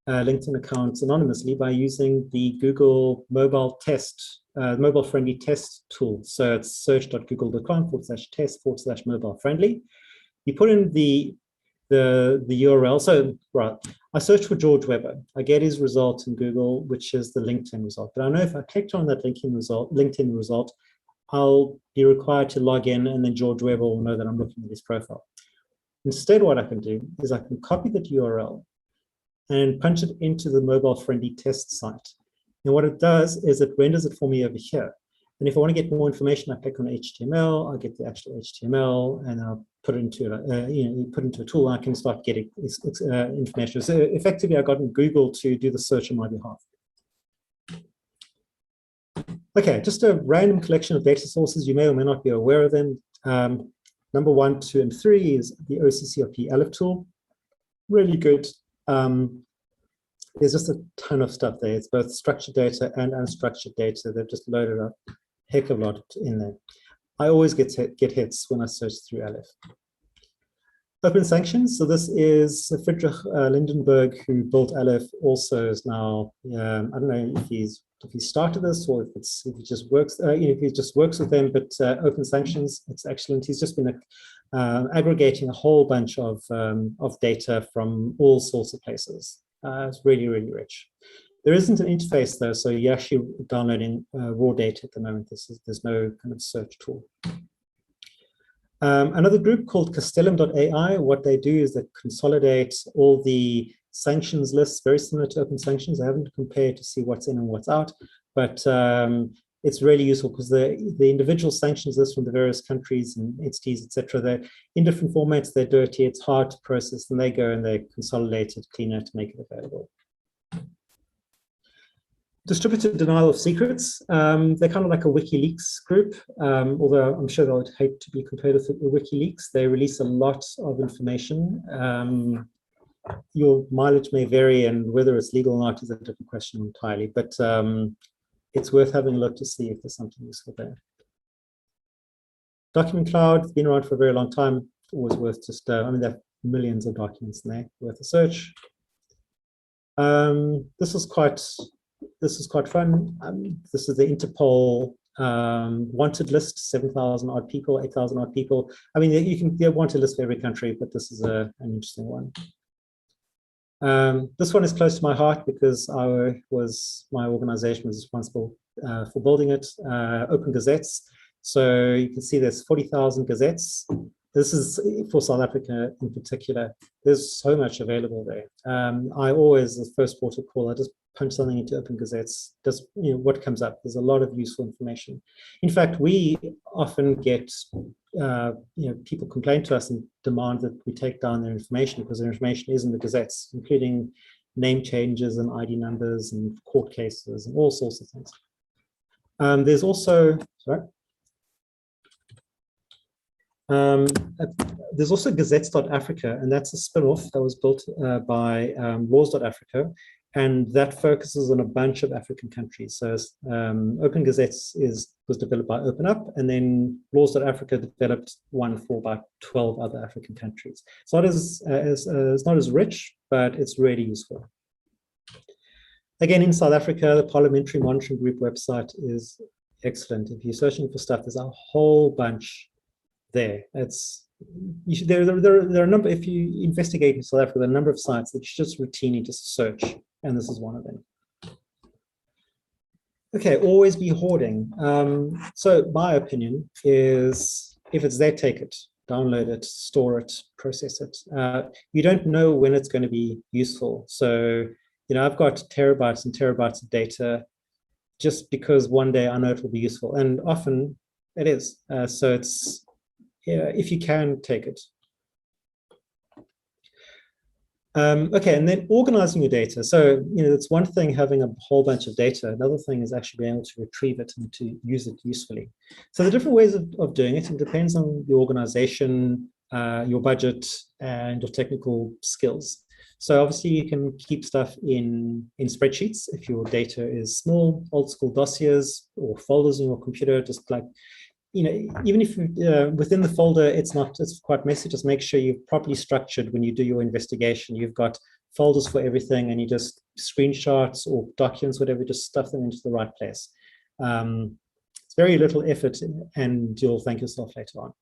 LinkedIn accounts anonymously by using the Google mobile-friendly test tool. So it's search.google.com/test/mobile-friendly. You put in the URL. So right, I searched for George Weber. I get his result in Google, which is the LinkedIn result. But I know if I clicked on that LinkedIn result, I'll be required to log in, and then George Weber will know that I'm looking at his profile. Instead, what I can do is I can copy that URL and punch it into the mobile-friendly test site. And what it does is it renders it for me over here. And if I want to get more information, I click on HTML, I get the actual HTML, and I'll put it into a tool. I can start getting information. So effectively, I've gotten Google to do the search on my behalf. Okay, just a random collection of data sources. You may or may not be aware of them. Number 1, 2, and 3 is the OCCRP Aleph tool. Really good. There's just a ton of stuff there. It's both structured data and unstructured data. They've just loaded up a heck of a lot in there. I always get hits when I search through Aleph. Open sanctions. So this is Friedrich Lindenberg, who built Aleph. Also is now I don't know if he started this or if he just works with them. But open sanctions, it's excellent. He's just been aggregating a whole bunch of data from all sorts of places. It's really, really rich. There isn't an interface though, so you're actually downloading raw data at the moment. There's no kind of search tool. Another group called Castellum.ai, what they do is they consolidate all the sanctions lists, very similar to open sanctions. I haven't compared to see what's in and what's out, but it's really useful because the individual sanctions lists from the various countries and entities, etc., they're in different formats, they're dirty, it's hard to process, and they go and they consolidate it, clean it to make it available. Distributed denial of secrets. They're kind of like a WikiLeaks group, although I'm sure they would hate to be compared with WikiLeaks. They release a lot of information. Your mileage may vary, and whether it's legal or not is a different question entirely, but it's worth having a look to see if there's something useful there. Document Cloud has been around for a very long time. Always worth just, I mean, there are millions of documents in there, worth a search. This is quite fun. This is the Interpol wanted list, 7,000 odd people, 8,000 odd people. I mean, you can get a wanted list for every country, but this is an interesting one. This one is close to my heart because my organization was responsible for building it. Open Gazettes. So you can see there's 40,000 gazettes. This is for South Africa in particular. There's so much available there. I always, the first port of call, I just punch something into Open Gazettes. Just what comes up. There's a lot of useful information. In fact, we often get people complain to us and demand that we take down their information because their information is in the gazettes, including name changes and ID numbers and court cases and all sorts of things. There's also, there's also gazettes.africa, and that's a spin-off that was built by laws.africa, and that focuses on a bunch of African countries. So Open Gazettes was developed by Open Up, and then laws.africa developed one for about 12 other African countries. It's not it's not as rich, but it's really useful. Again, in South Africa, the Parliamentary Monitoring Group website is excellent. If you're searching for stuff, there's a whole bunch there. There are a number, if you investigate in South Africa, there are a number of sites that you just routinely just search, and this is one of them. Okay, always be hoarding. So my opinion is, if it's there, take it, download it, store it, process it. You don't know when it's going to be useful. So, I've got terabytes and terabytes of data just because one day I know it will be useful, and often it is. So it's, if you can, take it. Okay, and then organizing your data. So, it's one thing having a whole bunch of data. Another thing is actually being able to retrieve it and to use it usefully. So the different ways of doing it, it depends on the organization, your budget, and your technical skills. So obviously you can keep stuff in spreadsheets if your data is small, old school dossiers or folders in your computer, just like, even if within the folder it's quite messy, just make sure you've properly structured when you do your investigation. You've got folders for everything, and you just screenshots or documents, whatever, just stuff them into the right place. It's very little effort, and you'll thank yourself later on.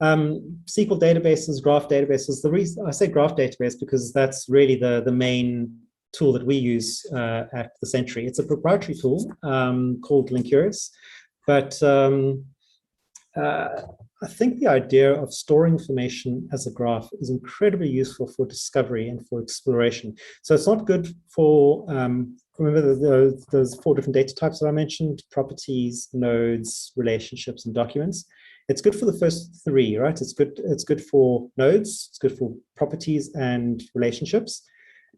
SQL databases, graph databases. The reason I say graph database because that's really the main tool that we use at the Sentry. It's a proprietary tool called Linkurious, but I think the idea of storing information as a graph is incredibly useful for discovery and for exploration. So it's not good for, remember those 4 different data types that I mentioned: properties, nodes, relationships, and documents. It's good for the first 3, right? It's good for nodes, it's good for properties and relationships.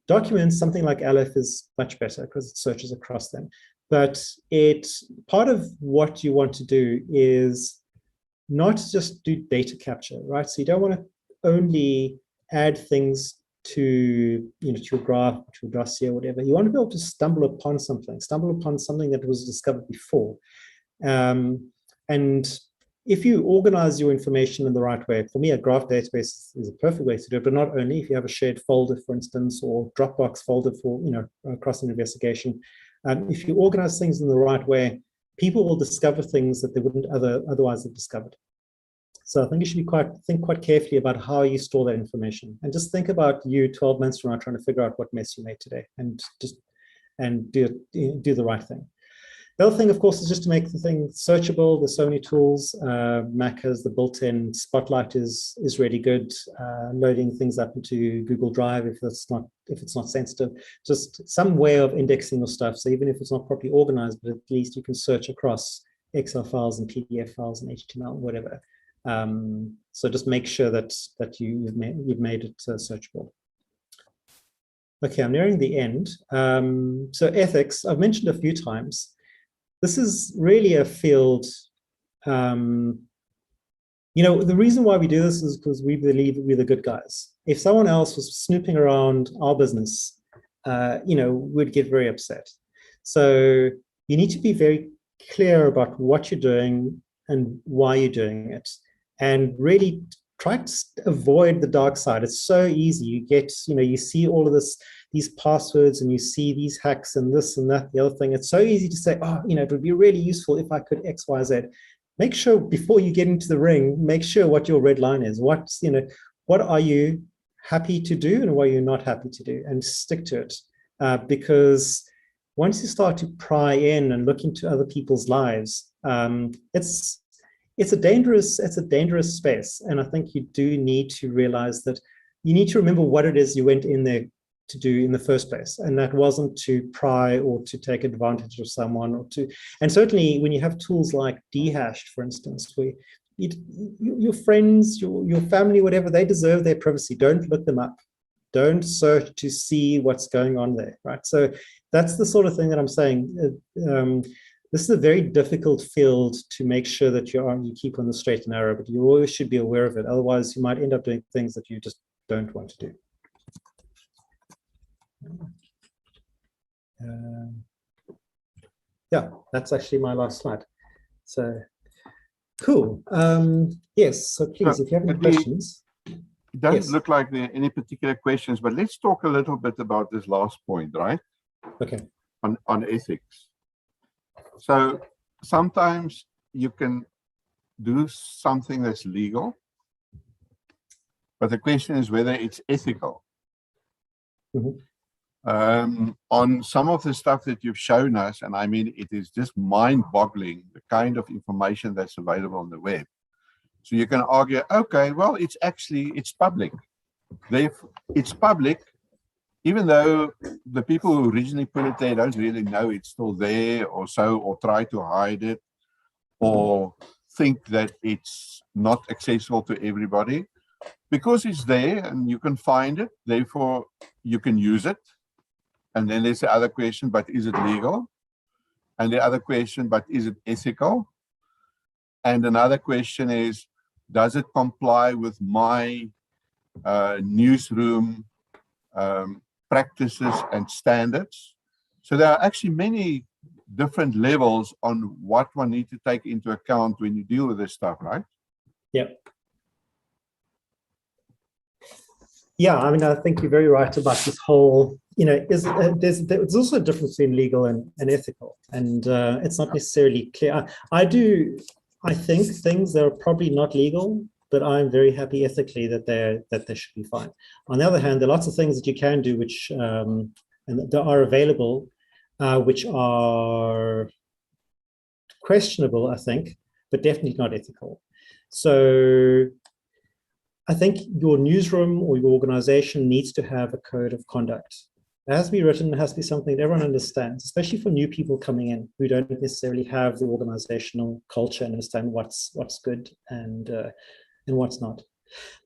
Documents, something like Aleph, is much better because it searches across them. But part of what you want to do is not just do data capture, right? So you don't want to only add things to your graph, to your dossier, or whatever. You want to be able to stumble upon something that was discovered before. And if you organize your information in the right way, for me, a graph database is a perfect way to do it, but not only. If you have a shared folder, for instance, or Dropbox folder for, across an investigation, if you organize things in the right way, people will discover things that they wouldn't otherwise have discovered. So I think you should think quite carefully about how you store that information, and just think about you 12 months from now trying to figure out what mess you made today, and do the right thing. The other thing, of course, is just to make the thing searchable. There's so many tools. Mac has the built-in Spotlight is really good. Loading things up into Google Drive if it's not sensitive. Just some way of indexing your stuff. So even if it's not properly organized, but at least you can search across Excel files and PDF files and HTML, whatever. So just make sure that you've made it searchable. Okay, I'm nearing the end. So ethics, I've mentioned a few times. This is really a field, the reason why we do this is because we believe we're the good guys. If someone else was snooping around our business, we'd get very upset. So you need to be very clear about what you're doing and why you're doing it, and really try to avoid the dark side. It's so easy. You see all of these passwords, and you see these hacks and this and that, the other thing. It's so easy to say, it would be really useful if I could X, Y, Z. Make sure before you get into the ring, make sure what your red line is. What are you happy to do and what are you not happy to do, and stick to it. Because once you start to pry in and look into other people's lives, it's a dangerous space. And I think you do need to realize that you need to remember what it is you went in there to do in the first place, and that wasn't to pry or to take advantage of someone, and certainly when you have tools like Dehashed, for instance, where your friends, your family, whatever, they deserve their privacy. Don't look them up. Don't search to see what's going on there, right? So that's the sort of thing that I'm saying. This is a very difficult field to make sure that you keep on the straight and narrow, but you always should be aware of it. Otherwise, you might end up doing things that you just don't want to do. Yeah, that's actually my last slide. So cool. Yes, so please, if you have any questions. It doesn't look like there are any particular questions, but let's talk a little bit about this last point, right? Okay. On ethics. So sometimes you can do something that's legal, but the question is whether it's ethical. On some of the stuff that you've shown us, and I mean, it is just mind-boggling, the kind of information that's available on the web. So you can argue, okay, well, it's public. It's public, even though the people who originally put it there don't really know it's still there or so, or try to hide it, or think that it's not accessible to everybody. Because it's there and you can find it, therefore you can use it. And then there's the other question, but is it legal? And the other question, but is it ethical? And another question is, does it comply with my newsroom practices and standards? So there are actually many different levels on what one needs to take into account when you deal with this stuff, right? Yeah. Yeah, I mean, I think you're very right about this whole, there's also a difference between legal and ethical, and it's not necessarily clear. I think things that are probably not legal, but I'm very happy ethically that they should be fine. On the other hand, there are lots of things that you can do which and that are available, which are questionable, I think, but definitely not ethical. So I think your newsroom or your organization needs to have a code of conduct. It has to be written, it has to be something that everyone understands, especially for new people coming in who don't necessarily have the organizational culture and understand what's good and what's not.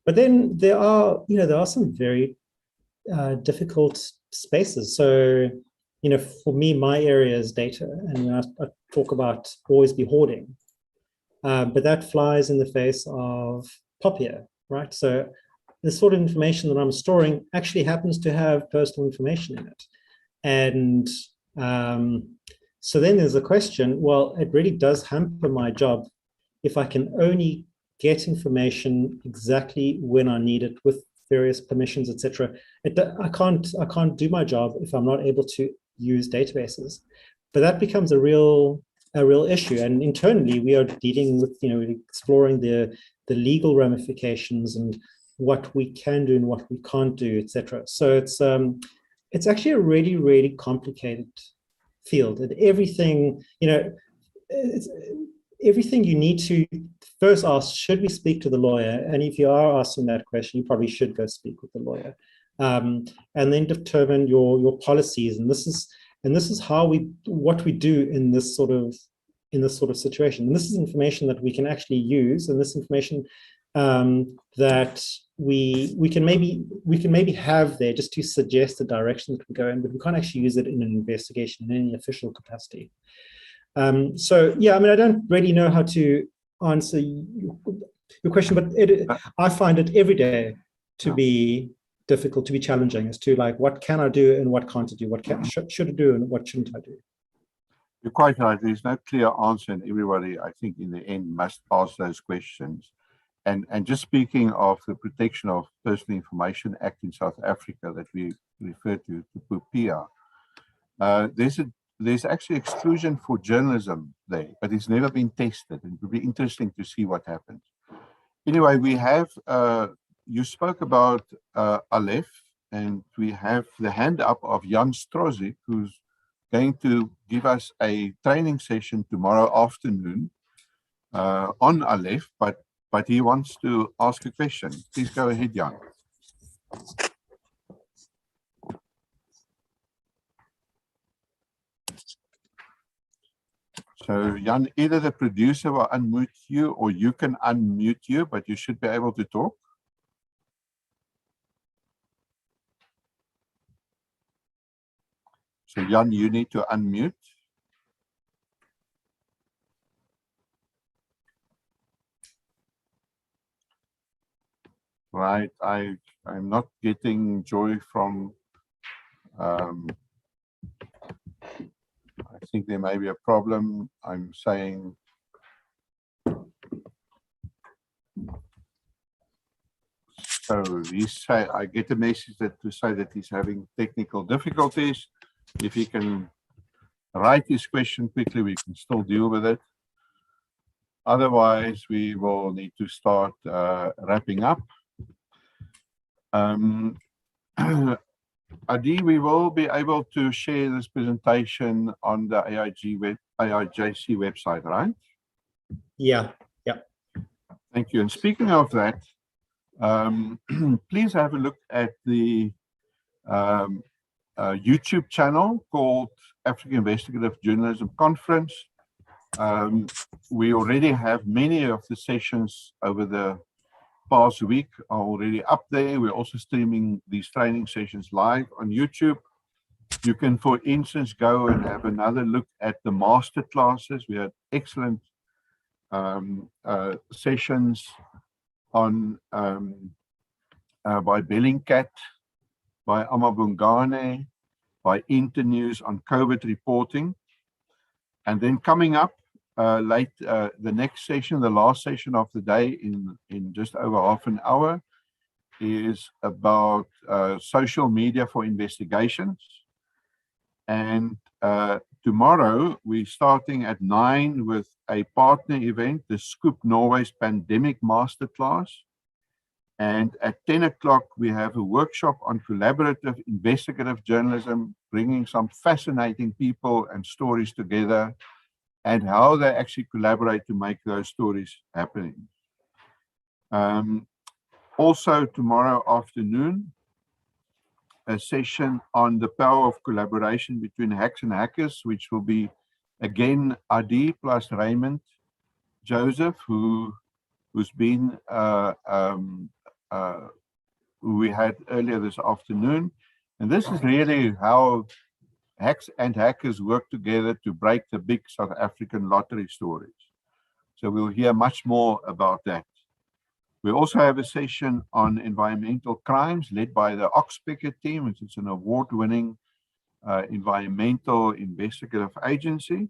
But then there are some very difficult spaces. So, for me, my area is data, and I talk about always be hoarding, but that flies in the face of POPIA. Right, so the sort of information that I'm storing actually happens to have personal information in it, and so then there's a question. Well, it really does hamper my job if I can only get information exactly when I need it with various permissions, etc. I can't do my job if I'm not able to use databases, but that becomes a real issue. And internally, we are dealing with exploring the legal ramifications and what we can do and what we can't do, etc. So it's actually a really, really complicated field. And everything you need to first ask, should we speak to the lawyer? And if you are asking that question, you probably should go speak with the lawyer, and then determine your policies. And this is what we do in this sort of situation. And this is information that we can actually use, and this information that we can maybe have there just to suggest the direction that we go in, but we can't actually use it in an investigation in any official capacity. So yeah, I mean, I don't really know how to answer your question, but I find it every day to be difficult, to be challenging, as to like, what can I do and what can't I do? What should I do and what shouldn't I do? You're quite right. There's no clear answer, and everybody, I think, in the end, must ask those questions. And just speaking of the Protection of Personal Information Act in South Africa that we refer to POPIA, there's actually exclusion for journalism there, but it's never been tested. And it would be interesting to see what happens. Anyway, we have, you spoke about Aleph, and we have the hand up of Jan Strozik, who's going to give us a training session tomorrow afternoon on Aleph, but he wants to ask a question. Please go ahead, Jan. So Jan, either the producer will unmute you or you can unmute you, but you should be able to talk. So Jan, you need to unmute. Right, I'm not getting joy from, I think there may be a problem. I'm saying, so I get a message to say that he's having technical difficulties. If he can write his question quickly, we can still deal with it. Otherwise, we will need to start wrapping up. Adi, we will be able to share this presentation on the AIJC website, right? Yeah, yeah. Thank you. And speaking of that, please have a look at the YouTube channel called African Investigative Journalism Conference. We already have many of the sessions over the past week are already up there. We're also streaming these training sessions live on YouTube. You can, for instance, go and have another look at the master classes. We had excellent sessions on by Bellingcat, by Amabungane, by Internews on COVID reporting. And then coming up the next session, the last session of the day in just over half an hour, is about social media for investigations. And tomorrow we're starting at 9 with a partner event, the Scoop Norway's Pandemic Masterclass. And at 10 o'clock, we have a workshop on collaborative investigative journalism, bringing some fascinating people and stories together and how they actually collaborate to make those stories happening. Also tomorrow afternoon, a session on the power of collaboration between hacks and hackers, which will be again Adi plus Raymond Joseph, who's been who we had earlier this afternoon. And this is really how hacks and hackers work together to break the big South African lottery stories. So we'll hear much more about that. We also have a session on environmental crimes led by the Oxpecker team, which is an award-winning environmental investigative agency.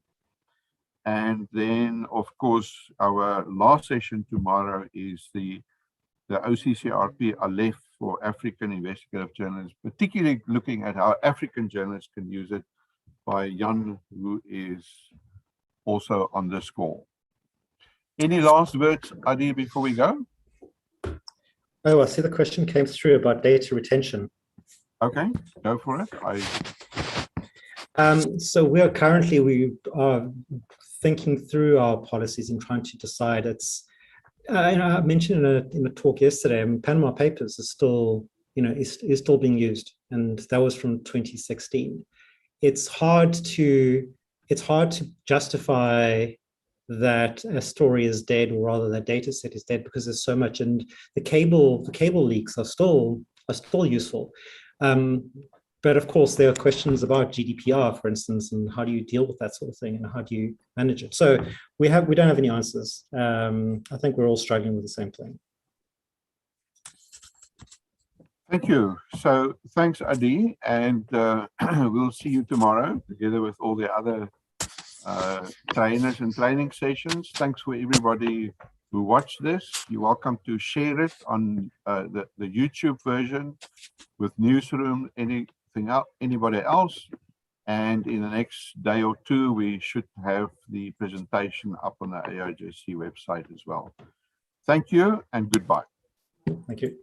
And then, of course, our last session tomorrow is the OCCRP Aleph for African investigative journalists, particularly looking at how African journalists can use it, by Jan, who is also on this call. Any last words, Adi, before we go? Oh, I see the question came through about data retention. Okay, go for it. So we are thinking through our policies and trying to decide. It's, I mentioned in a talk yesterday, Panama Papers is still, is still being used, and that was from 2016. It's hard to justify that a story is dead, or rather that data set is dead, because there's so much, and the cable leaks are still useful. But of course, there are questions about GDPR, for instance, and how do you deal with that sort of thing, and how do you manage it? So we don't have any answers. I think we're all struggling with the same thing. Thank you. So thanks, Adi, and we'll see you tomorrow together with all the other trainers and training sessions. Thanks for everybody who watched this. You're welcome to share it on the YouTube version with Newsroom, anybody else. And in the next day or two, we should have the presentation up on the AIJC website as well. Thank you and goodbye. Thank you.